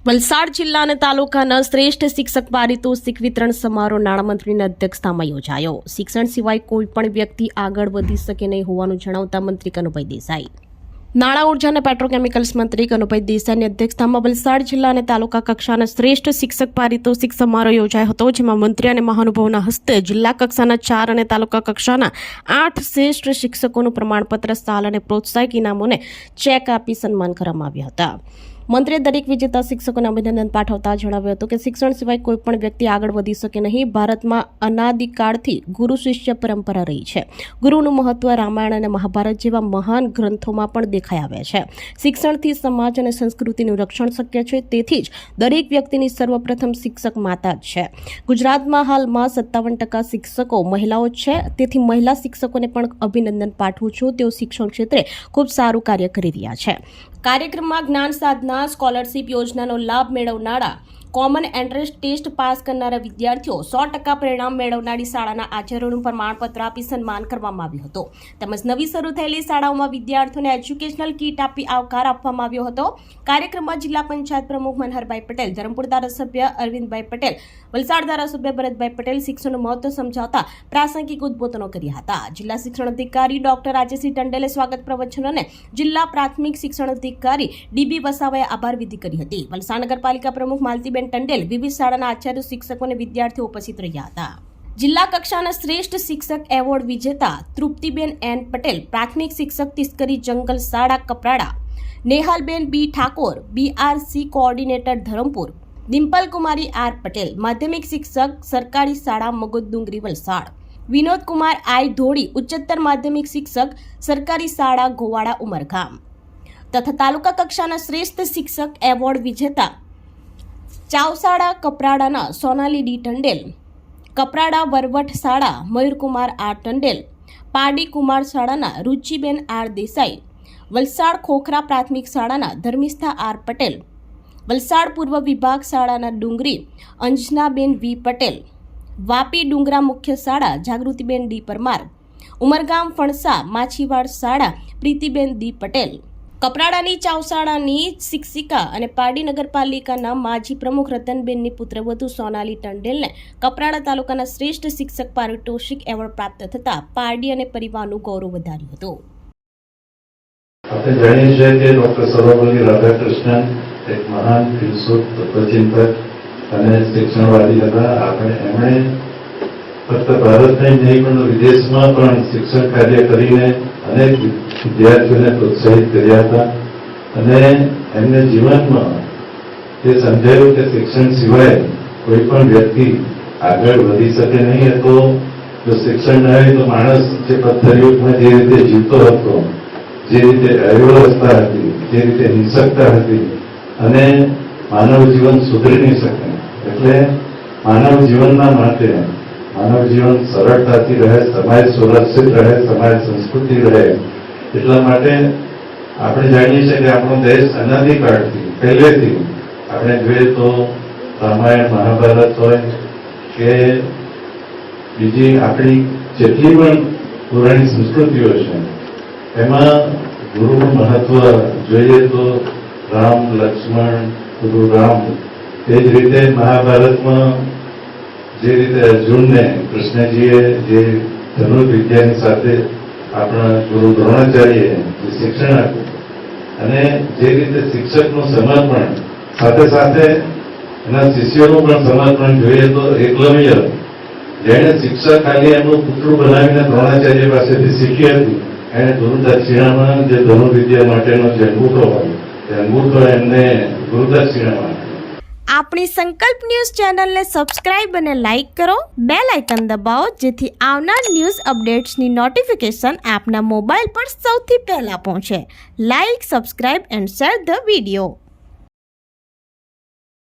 વલસાડ જિલ્લા અને તાલુકાના શ્રેષ્ઠ શિક્ષક પારિતોષિક વિતરણ સમારોહ નાણામંત્રીના અધ્યક્ષતામાં યોજાયો। શિક્ષણ સિવાય કોઈ પણ વ્યક્તિ આગળ વધી શકે નહીં હોવાનું જણાવતા મંત્રી કનુભાઈ દેસાઈ, નાણાં ઉર્જા અને પેટ્રોકેમિકલ્સ મંત્રી કનુભાઈ દેસાઈની અધ્યક્ષતામાં વલસાડ જિલ્લા અને તાલુકા કક્ષાના શ્રેષ્ઠ શિક્ષક પારિતોષિક સમારોહ યોજાયો હતો, જેમાં મંત્રી અને મહાનુભાવોના હસ્તે જિલ્લા કક્ષાના 4 અને તાલુકા કક્ષાના 8 શ્રેષ્ઠ શિક્ષકોનું પ્રમાણપત્ર, સાલ અને પ્રોત્સાહક ઇનામોને ચેક આપી સન્માન કરવામાં આવ્યા હતા। મંત્રીએ દરેક વિજેતા શિક્ષકોને અભિનંદન પાઠવતા જણાવ્યું હતું કે શિક્ષણ સિવાય કોઈ પણ વ્યક્તિ આગળ વધી શકે નહીં। ભારતમાં અનાદિકાળથી ગુરુ શિષ્ય પરંપરા રહી છે। ગુરુનું મહત્વ રામાયણ અને મહાભારત જેવા મહાન ગ્રંથોમાં પણ દેખાઈ આવે છે। શિક્ષણથી સમાજ અને સંસ્કૃતિનું રક્ષણ શક્ય છે, તેથી જ દરેક વ્યક્તિની સર્વપ્રથમ શિક્ષક માતા જ છે। ગુજરાતમાં હાલમાં 57% શિક્ષકો મહિલાઓ છે, તેથી મહિલા શિક્ષકોને પણ અભિનંદન પાઠવું છું। તેઓ શિક્ષણ ક્ષેત્રે ખૂબ સારું કાર્ય કરી રહ્યા છે। કાર્યક્રમમાં જ્ઞાન સાધના સ્કોલરશીપ યોજનાનો લાભ મેળવનારા, કોમન એન્ટ્રન્સ ટેસ્ટ પાસ કરનારા વિદ્યાર્થીઓ, 100% પરિણામ મેળવનારી શાળાના આચાર્યોનું પ્રમાણપત્ર આપી સન્માન કરવામાં આવ્યું હતું, તેમજ નવી શરૂ થયેલી શાળાઓમાં વિદ્યાર્થીઓને એજ્યુકેશનલ કીટ આપી આવકાર આપવામાં આવ્યો હતો। કાર્યક્રમમાં જિલ્લા પંચાયત પ્રમુખ મનહરભાઈ પટેલ, ધરમપુર ધારાસભ્ય અરવિંદભાઈ પટેલ, વલસાડ ધારાસભ્ય ભરતભાઈ પટેલ શિક્ષણનું મહત્વ સમજાવતા પ્રાસંગિક ઉદ્બોધનો કર્યા હતા। જિલ્લા શિક્ષણ અધિકારી ડોક્ટર રાજેશસિંહ ટંડેલે સ્વાગત પ્રવચન અને જિલ્લા પ્રાથમિક શિક્ષણ અધિકારી ડીબી વસાવાએ આભાર વિધિ કરી હતી। વલસાડ નગરપાલિકા પ્રમુખ માલતીબેન ટંડેલ, વિવિધ શાળાના આચાર્યો, શિક્ષકો અને વિદ્યાર્થીઓ ઉપસ્થિત રહ્યા હતા। જિલ્લા કક્ષાના શ્રેષ્ઠ શિક્ષક એવોર્ડ વિજેતા તૃપ્તિબેન એન પટેલ, પ્રાથમિક શિક્ષક તિસ્કરી જંગલ શાળા કપરાડા, નેહાલબેન બી ઠાકોર, બીઆરસી કોઓર્ડિનેટર ધરમપુર, ડિમ્પલ કુમારી આર પટેલ, માધ્યમિક શિક્ષક સરકારી શાળા મગોદડુંગરી વલસાડ, વિનોદ કુમાર આઈ ધોળી, ઉચ્ચતર માધ્યમિક શિક્ષક સરકારી શાળા ગોવાડા ઉમરગામ, તથા તાલુકા કક્ષાના શ્રેષ્ઠ શિક્ષક એવોર્ડ વિજેતા ચાવશાળા કપરાડાના સોનાલી ડી ટંડેલ, કપરાડા વરવટ શાળા મયુરકુમાર આર ટંડેલ, પાડી કુમાર શાળાના રુચિબેન આર દેસાઈ, વલસાડ ખોખરા પ્રાથમિક શાળાના ધર્મિષ્ઠા આર પટેલ, વલસાડ પૂર્વ વિભાગ શાળાના ડુંગરી અંજનાબેન વી પટેલ, વાપી ડુંગરા મુખ્ય શાળા જાગૃતિબેન ડી પરમાર, ઉમરગામ ફણસા માછીવાડ શાળા પ્રીતિબેન ડી પટેલ, કપરાડાની ચાવશાળાની શિક્ષિકા અને પારડી નગરપાલિકાના માજી પ્રમુખ રતનબેનની પુત્રવધુ સોનાલી ટંડેલને કપરાડા તાલુકાના શ્રેષ્ઠ શિક્ષક પારિતોષિક એવોર્ડ પ્રાપ્ત થતા પારડી અને પરિવારનું ગૌરવ વધાર્યું હતું। આપણે જાણીએ છીએ કે ડોક્ટર સર્વપલ્લી રાધાકૃષ્ણન એક મહાન ફિલસૂફ, તત્વચિંતક અને શિક્ષણવાદી હતા। એમણે ફક્ત ભારતને નહીં પણ વિદેશમાં પણ શિક્ષણ કાર્ય કરીને અનેક વિદ્યાર્થીઓને પ્રોત્સાહિત કર્યા હતા અને એમને જીવનમાં તે સમજાયું કે શિક્ષણ સિવાય કોઈ પણ વ્યક્તિ આગળ વધી શકે નહીં। તો જો શિક્ષણ ન હોય તો માણસ જે પથ્થરયુગમાં જે રીતે જીવતો હતો, જે રીતે અવ્યવસ્થા હતી, જે રીતે હિંસકતા હતી અને માનવ જીવન સુધરી નહીં શકે। એટલે માનવ જીવનના માટે માનવ જીવન સરળતાથી રહે, સમાજ સુરક્ષિત રહે, સમાજ સંસ્કૃતિ રહે, એટલા માટે આપણે જાણીએ છીએ કે આપણો દેશ અનાદિકાળથી પહેલેથી આપણે જોઈએ તો રામાયણ મહાભારત હોય કે બીજી આપણી જેટલી પણ પુરાણી સંસ્કૃતિઓ છે એમાં ગુરુનું મહત્વ જોઈએ તો રામ લક્ષ્મણ ગુરુ રામ, તે જ રીતે મહાભારતમાં જે રીતે અર્જુનને કૃષ્ણજીએ જે ધનુર્વિદ્યાની સાથે આપણા ગુરુ દ્રોણાચાર્યએ જે શિક્ષણ આપ્યું અને જે રીતે શિક્ષકનું સમર્પણ સાથે સાથે એના શિષ્યોનું પણ સમર્પણ જોઈએ તો એકલવ્ય, જેણે શિક્ષક ખાલી એમનું પુતળું બનાવીને દ્રોણાચાર્ય પાસેથી શીખી હતી, એણે ગુરુ દક્ષિણામાં જે ધનુર્વિદ્યા માટેનો જે અંગૂઠો હોય તે અંગૂઠો એમને ગુરુ દક્ષિણામાં આપ્યો। આપણી સંકલ્પ ન્યૂઝ ચેનલને સબસ્ક્રાઇબ અને લાઇક કરો, બેલ આઇકન દબાવો, જેથી આવનાર ન્યૂઝ અપડેટ્સની નોટિફિકેશન આપના મોબાઈલ પર સૌથી પહેલા પહોંચે। Like, subscribe and share the video.